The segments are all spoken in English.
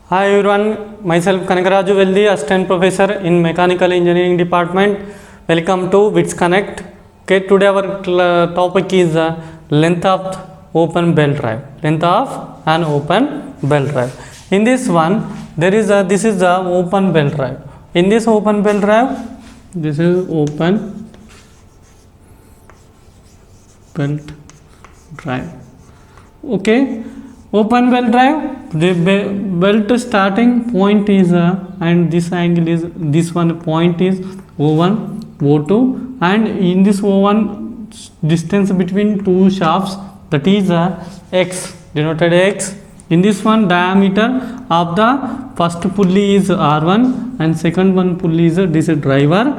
Hi everyone, myself Kanagaraju Veldi, Assistant Professor in Mechanical Engineering Department. Welcome to WITS Connect. Okay, today our topic is length of open belt drive. Length of an open belt drive. In this one, this is the open belt drive. In this open belt drive, this is open belt drive. Okay. Open belt drive, the belt starting point is and this angle is, this one point is O1, O2, and in this O1 distance between two shafts, that is X, denoted X. In this one, diameter of the first pulley is R1 and second one pulley is this driver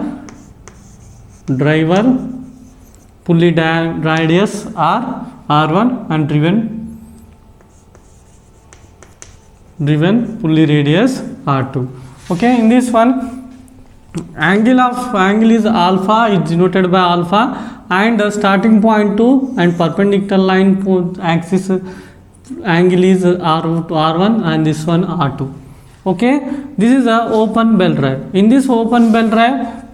pulley radius R1 and driven pulley radius R2. Okay, in this one, angle is alpha, is denoted by alpha, and starting point 2 and perpendicular line axis angle is R1 and this one R2. Okay, this is a open belt drive. In this open belt drive,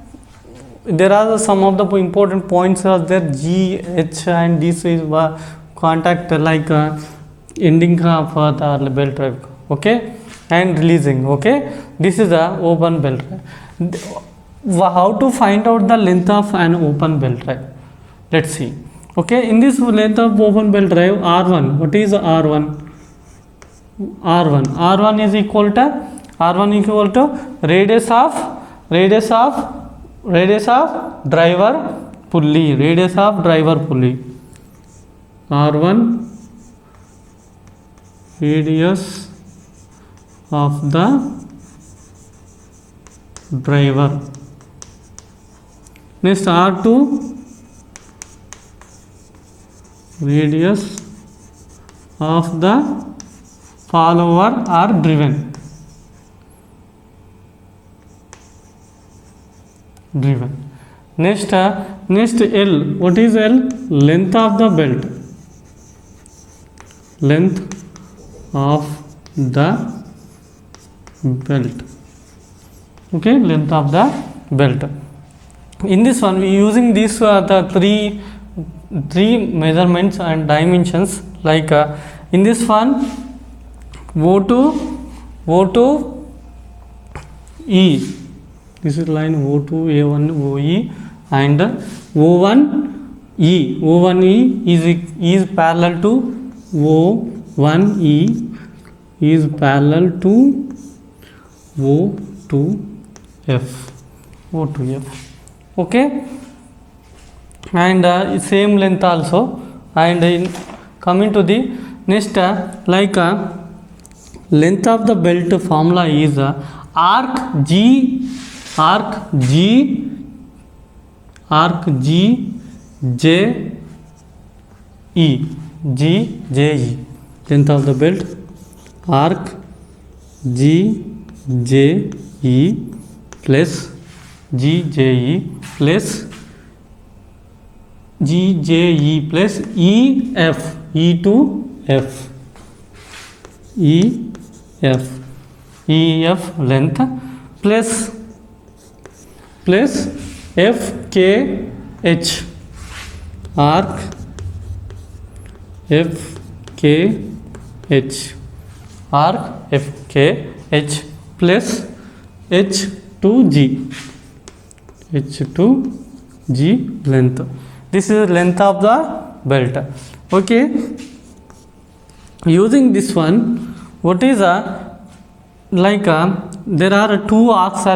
there are some of the important points are there, G, H, and this is contact like ending of the belt drive. Okay, and releasing. Okay, this is the open belt drive. How to find out the length of an open belt drive? Let's see. Okay, in this length of open belt drive, R1, what is R1? R1 is equal to radius of driver pulley, R1 radius of the driver. Next, R2 radius of the follower or driven. Next L, what is L? Length of the belt, okay, length of the belt. In this one, we using these the three measurements and dimensions, like in this one, O2 E, this is line O2 A1 OE, and O1 E is parallel to O1 E is parallel to O2F. Okay, and same length also. And coming to the next, like length of the belt formula is arc G J E. Length of the belt, arc G J E plus E F, E to F, E F length plus F K H, arc F K H plus H to G length. This is length of the belt. Okay, using this one, what is like there are two arcs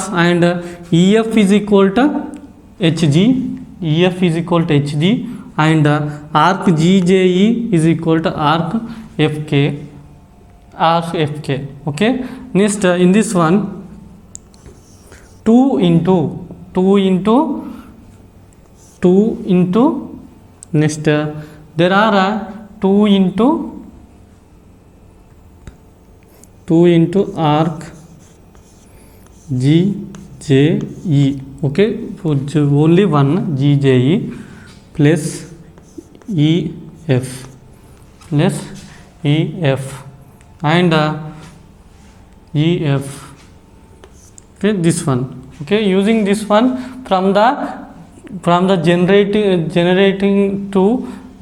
and EF is equal to HG, and arc GJE is equal to arc FK. Okay, next in this one, 2 into next there are 2 into arc GJE. Okay, for only one GJE plus EF and EF. Okay, this one. Okay, using this one from the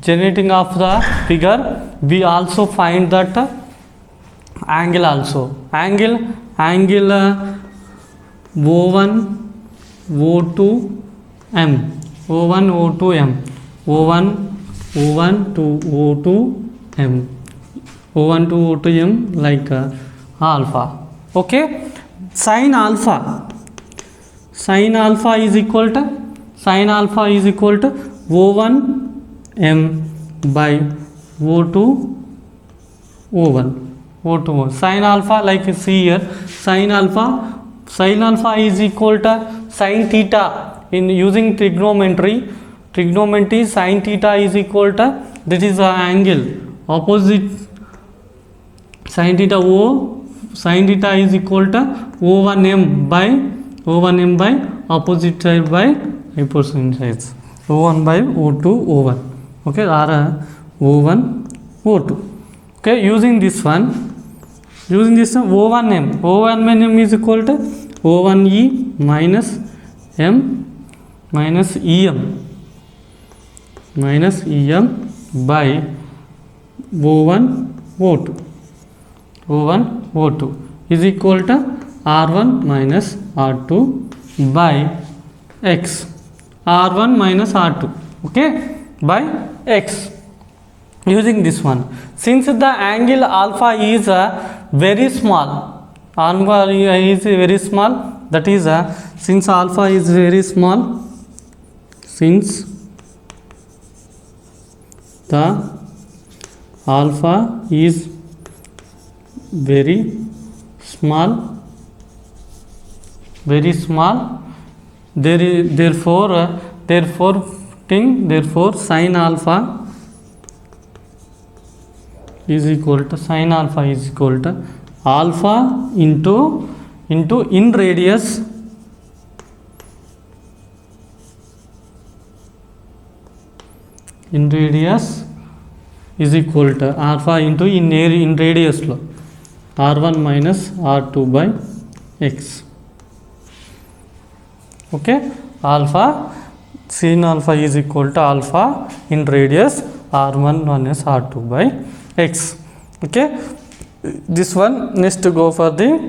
generating of the figure, we also find that angle also. Angle O1 O2 M, O1 O2 M, O1 to O2 M, O1 to O2 M, like alpha. Okay, sin alpha is equal to O1 M by O2 O1. Sin alpha, like see here, sin alpha is equal to sin theta. In using trigonometry, sin theta is equal to, that is the angle opposite sin theta is equal to O1M by opposite side by hypotenuse, O1 by O2 O1. Okay, or O1 O2. Okay, using this one O1M is equal to O1E minus M minus EM by O1 O2 is equal to R1 minus R2 by X, R1 minus R2, okay, by X. Using this one, since the angle alpha is very small, that is since alpha is very small, since the alpha is very small, therefore sin alpha is equal to alpha into in radius is equal to alpha into in radius lo R1 minus R2 by X. Okay, sin alpha is equal to alpha in radius R1 minus R2 by X. Okay, this one. Next to go for the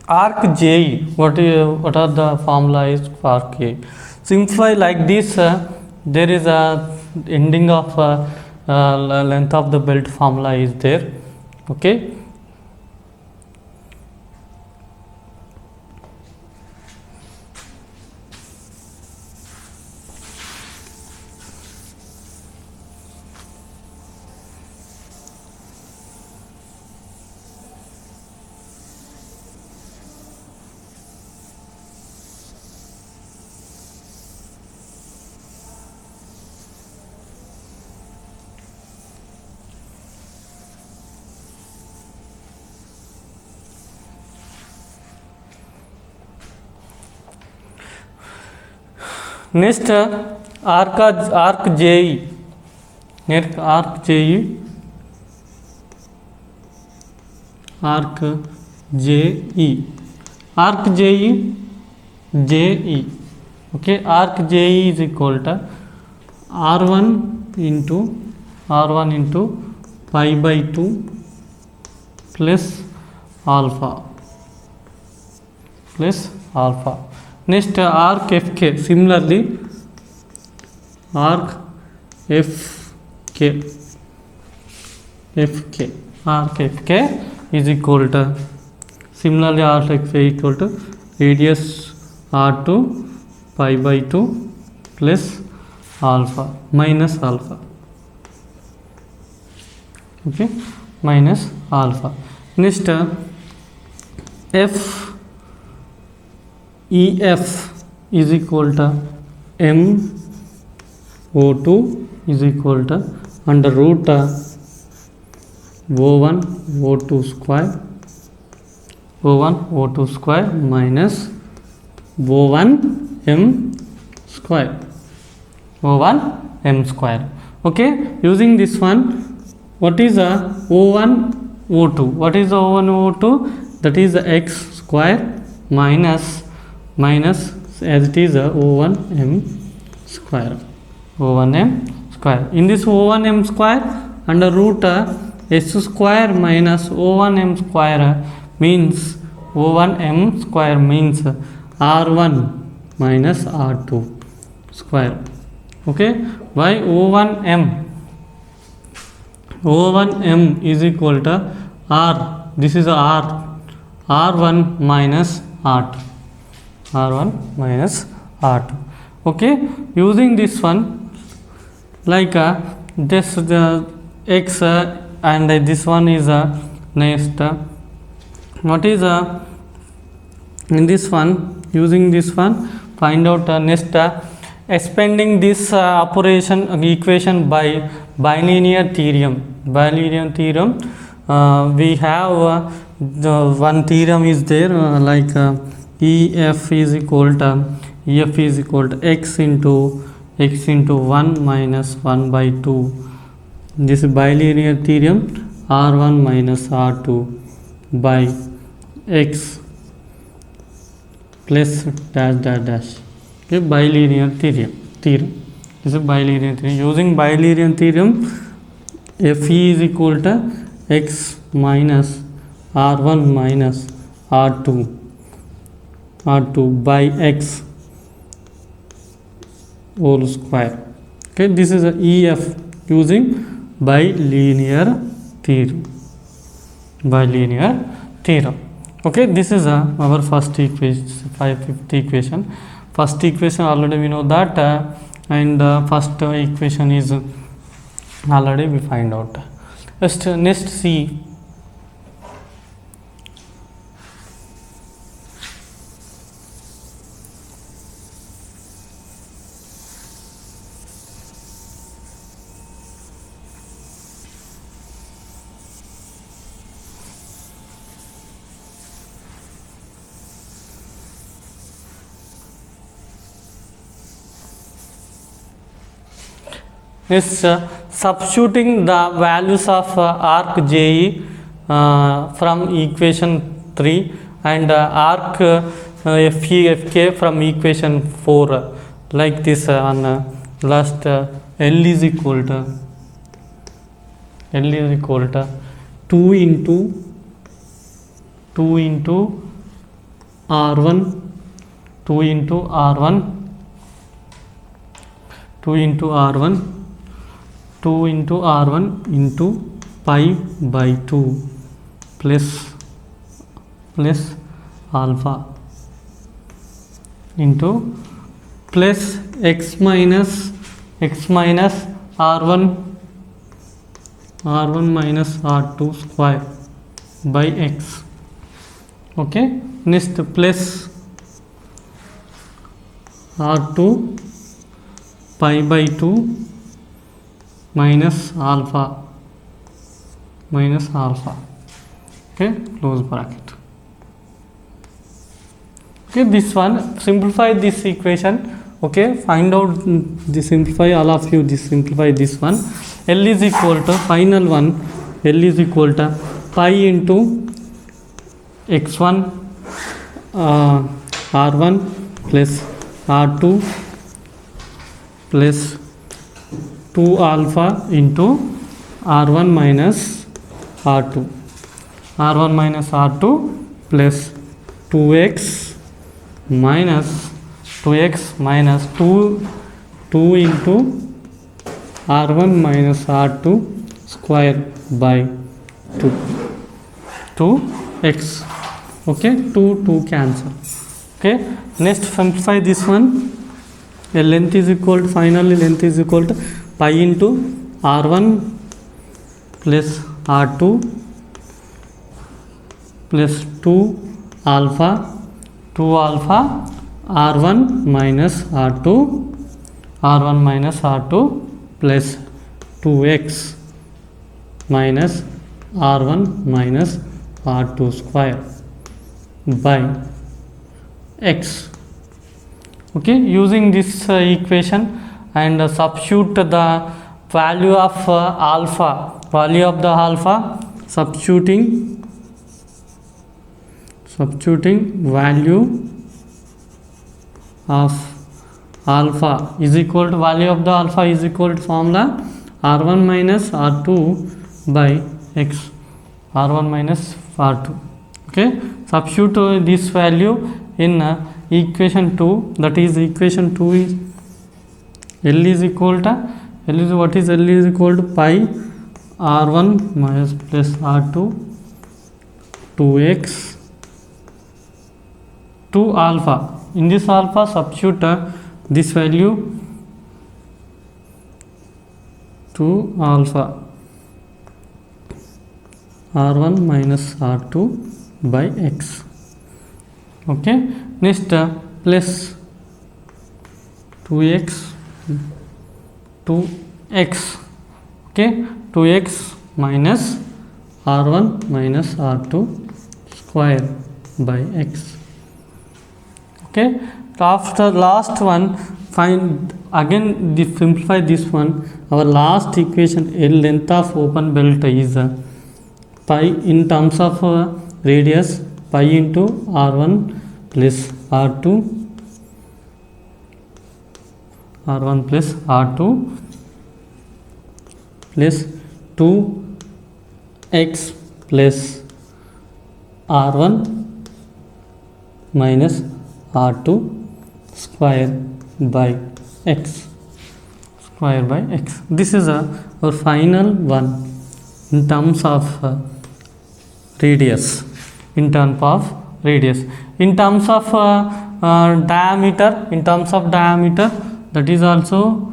arc JE. What are the formula is for arc JE? Simplify like this. There is a ending of length of the belt formula is there. Okay. Next arc JE. Okay, arc JE is equal to R1 into pi by 2 plus alpha. Next arc FK. Similarly, arc FK is equal to, similarly arc FK equal to radius R2 pi by 2 plus alpha minus alpha. Okay, minus alpha. Next EF is equal to MO2 is equal to under root O1 O2 square minus O1 M square. Okay, using this one, what is O1 O2. What is the O1 O2? That is x square minus as it is O1m square. O1m square. In this O1m square, under root s square minus O1m square means O1m square means R1 minus R2 square. Okay, by O1m is equal to R, this is R1 minus R2, R1 minus R2. Okay, using this one, like this the x and this one is next. What is in this one? Using this one, find out next expanding this operation equation by bilinear theorem. Bilinear theorem, we have the one theorem is there, like EF is equal to x into 1 minus 1 by 2. This bilinear theorem, R1 minus R2 by x plus dash dash dash. Okay, bilinear theorem. This is bilinear theorem. Using bilinear theorem, Fe is equal to x minus R1 minus R2 by x whole square. Okay, this is a EF using bilinear theorem. Bilinear theorem. Okay, this is our first equation, 5th equation. First equation already we know that, and first equation is already we find out. Next see. Is substituting the values of arc JE from equation 3 and arc FK from equation 4, like this on last L is equal to 2 into R1 into pi by 2 plus alpha into plus x minus R1 minus R2 square by x. Okay, next plus R2 pi by 2 minus alpha. Okay, close bracket. Okay, this one, simplify this equation. Okay, find out the simplify, all of you this simplify this one. L is equal to final one, L is equal to pi into x1 R1 plus R2 plus 2 alpha into R1 minus R2 plus 2x minus 2 into R1 minus R2 square by 2x. Okay, 2 cancel. Okay, next simplify this one. The length is equal to, finally length is equal to pi into R1 plus R2 plus 2 alpha R1 minus R2 plus 2x minus R1 minus R2 square by x. Okay, using this equation and substitute the value of alpha substituting value of alpha is equal to value of the alpha is equal to formula r1 minus r2 by x, r1 minus r2. Okay, substitute this value in equation 2, that is equation 2 is L is equal to L is what is L is equal to pi r1 minus plus r2 2x to alpha. In this alpha substitute this value to alpha r1 minus r2 by x. Okay, next plus 2x to x. Okay, 2x minus r1 minus r2 square by x. Okay, after last one, find again simplify this one. Our last equation, L length of open belt is pi in terms of radius, pi into r1 plus r2 plus r2 plus 2x plus r1 minus r2 square by x. This is our final one in terms of radius. In terms of diameter, that is also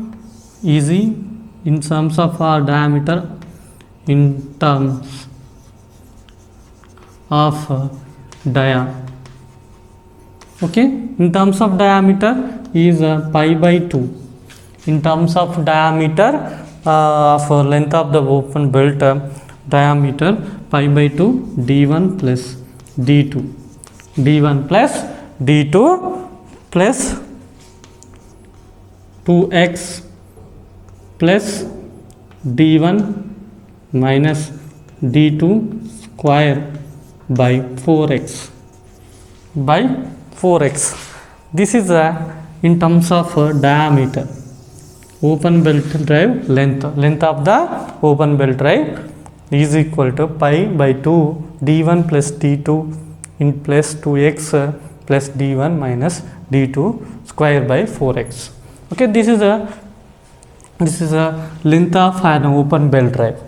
easy. In terms of diameter, in terms of okay, in terms of diameter is pi by 2. In terms of diameter of length of the open belt, diameter pi by 2 d1 plus d2 plus 2x plus d1 minus d2 square by 4x. This is in terms of diameter. Open belt drive length of the open belt drive is equal to pi by 2 d1 plus d2 in plus 2x plus d1 minus d2 square by 4x. Okay, this is a length of an open belt drive.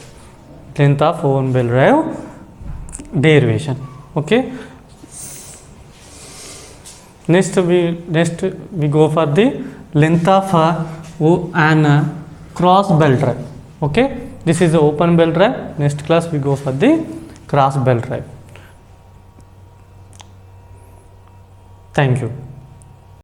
Derivation. Okay. Next we go for the length of an cross belt drive. Okay, this is the open belt drive. Next class we go for the cross belt drive. Thank you.